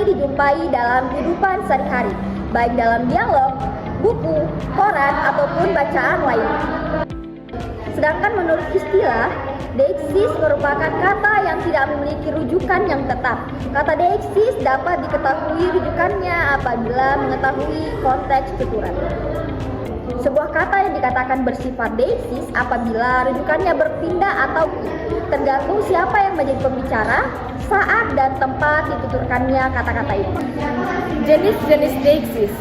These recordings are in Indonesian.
dijumpai dalam kehidupan sehari-hari, baik dalam dialog, buku, koran, ataupun bacaan lainnya. Sedangkan menurut istilah, deiksis merupakan kata yang tidak memiliki rujukan yang tetap. Kata deiksis dapat diketahui rujukannya apabila mengetahui konteks tuturan. Sebuah kata yang dikatakan bersifat deiksis apabila rujukannya berpindah atau tergantung siapa yang menjadi pembicara, saat dan tempat dituturkannya kata-kata itu. Jenis-jenis deiksis.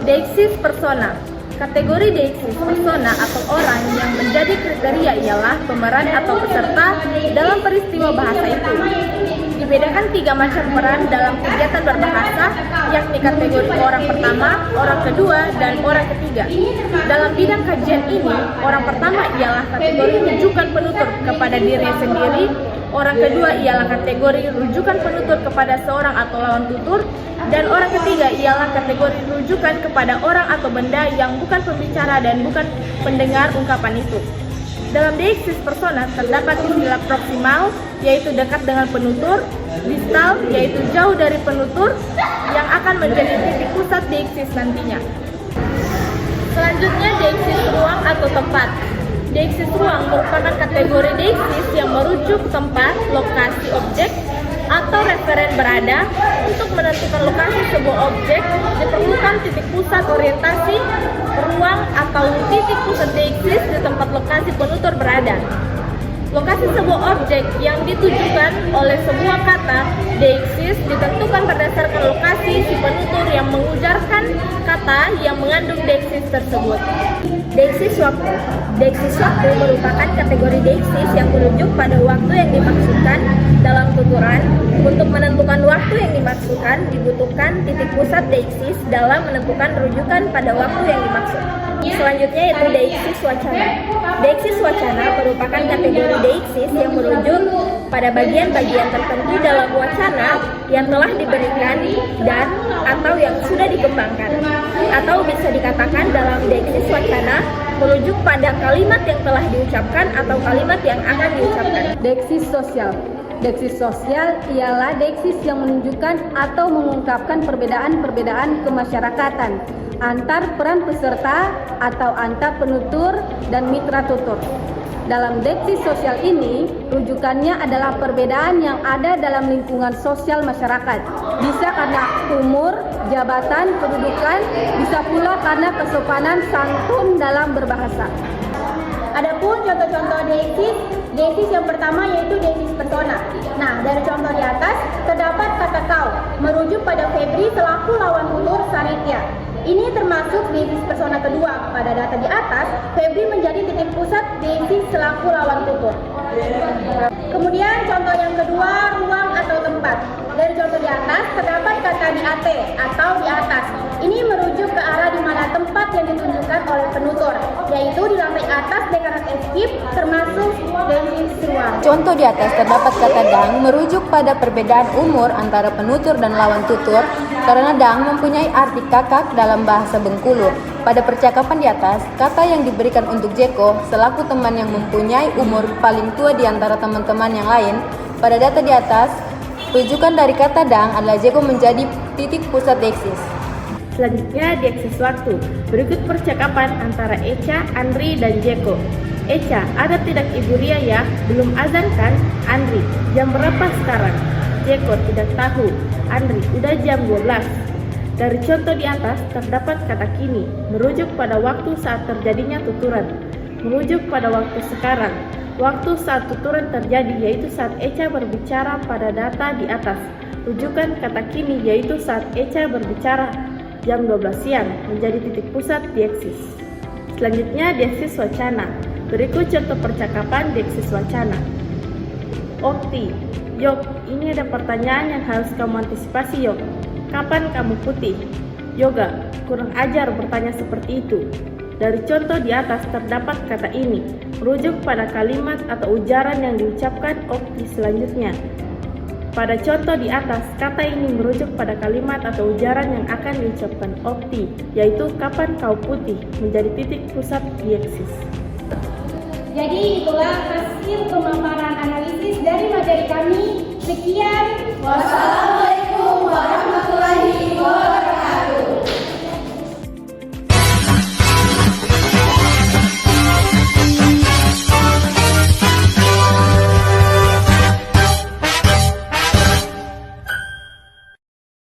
Deiksis persona. Kategori deiksis persona atau orang yang menjadi kriteria ialah pemeran atau peserta dalam peristiwa bahasa itu. Dibedakan 3 macam peran dalam kegiatan berbahasa, yakni kategori orang pertama, orang kedua, dan orang ketiga. Dalam bidang kajian ini, orang pertama ialah kategori rujukan penutur kepada dirinya sendiri, orang kedua ialah kategori rujukan penutur kepada seorang atau lawan tutur, dan orang ketiga ialah kategori rujukan kepada orang atau benda yang bukan pembicara dan bukan pendengar ungkapan itu. Dalam deiksis persona terdapat istilah proksimal, yaitu dekat dengan penutur, distal, yaitu jauh dari penutur, yang akan menjadi titik pusat deiksis nantinya. Selanjutnya, deiksis ruang atau tempat. Deiksis ruang merupakan kategori deiksis yang merujuk tempat, lokasi objek, atau referen berada. Untuk menentukan lokasi sebuah objek, diperlukan titik pusat orientasi, ruang atau titik pusat deiksis di tempat lokasi penutur berada. Lokasi sebuah objek yang ditujukan oleh sebuah kata deiksis ditentukan berdasarkan lokasi si penutur yang mengujarkan kata yang mengandung deiksis tersebut. Deiksis waktu. Deiksis waktu merupakan kategori deiksis yang merujuk pada waktu yang dimaksudkan dalam tuturan. Untuk menentukan waktu yang dimaksudkan, dibutuhkan titik pusat deiksis dalam menentukan rujukan pada waktu yang dimaksud. Selanjutnya yaitu deiksis wacana. Deiksis wacana merupakan kategori deiksis yang merujuk pada bagian-bagian tertentu dalam wacana yang telah diberikan dan atau yang sudah dikembangkan. Atau bisa dikatakan dalam deiksis wacana merujuk pada kalimat yang telah diucapkan atau kalimat yang akan diucapkan. Deiksis sosial. Deiksis sosial ialah deiksis yang menunjukkan atau mengungkapkan perbedaan-perbedaan kemasyarakatan antar peran peserta atau antar penutur dan mitra tutur. Dalam deiksis sosial ini, rujukannya adalah perbedaan yang ada dalam lingkungan sosial masyarakat. Bisa karena umur, jabatan, kedudukan, bisa pula karena kesopanan santun dalam berbahasa. Adapun contoh-contoh deiksis yang pertama yaitu deiksis persona. Nah, dari contoh di atas terdapat kata kau merujuk pada Febri selaku lawan tutur Saritya. Ini termasuk deiksis persona kedua. Pada data di atas, Febri menjadi titik pusat deiksis selaku lawan tutur. Kemudian contoh yang kedua, ruang atau tempat. Dari contoh di atas terdapat kata di AT atau di atas. Ini merujuk ke arah di mana tempat yang ditunjukkan oleh penutur, yaitu di lantai atas dekat escape, termasuk deiksis ruang. Contoh di atas terdapat kata dang merujuk pada perbedaan umur antara penutur dan lawan tutur karena dang mempunyai arti kakak dalam bahasa Bengkulu. Pada percakapan di atas, kata yang diberikan untuk Jeko selaku teman yang mempunyai umur paling tua di antara teman-teman yang lain. Pada data di atas, rujukan dari kata dang adalah Jeko menjadi titik pusat deiksis. Selanjutnya, deiksis waktu. Berikut percakapan antara Echa, Andri, dan Jeko. Echa, ada tidak Ibu Ria ya? Belum azan kan? Andri, jam berapa sekarang? Jeko, tidak tahu. Andri, udah jam 12. Dari contoh di atas terdapat kata kini, merujuk pada waktu saat terjadinya tuturan. Merujuk pada waktu sekarang. Waktu saat tuturan terjadi yaitu saat Echa berbicara pada data di atas. Rujukan kata kini yaitu saat Echa berbicara jam 12 siang menjadi titik pusat deiksis. Selanjutnya deiksis wacana. Berikut contoh percakapan deiksis wacana. Okti, Yok, ini ada pertanyaan yang harus kamu antisipasi Yok. Kapan kamu putih? Yoga, kurang ajar bertanya seperti itu. Dari contoh di atas terdapat kata ini, merujuk pada kalimat atau ujaran yang diucapkan Okti selanjutnya. Pada contoh di atas, kata ini merujuk pada kalimat atau ujaran yang akan diucapkan Okti, yaitu kapan kau putih, menjadi titik pusat deiksis. Jadi itulah hasil pemaparan analisis dari materi kami. Sekian, wassalam.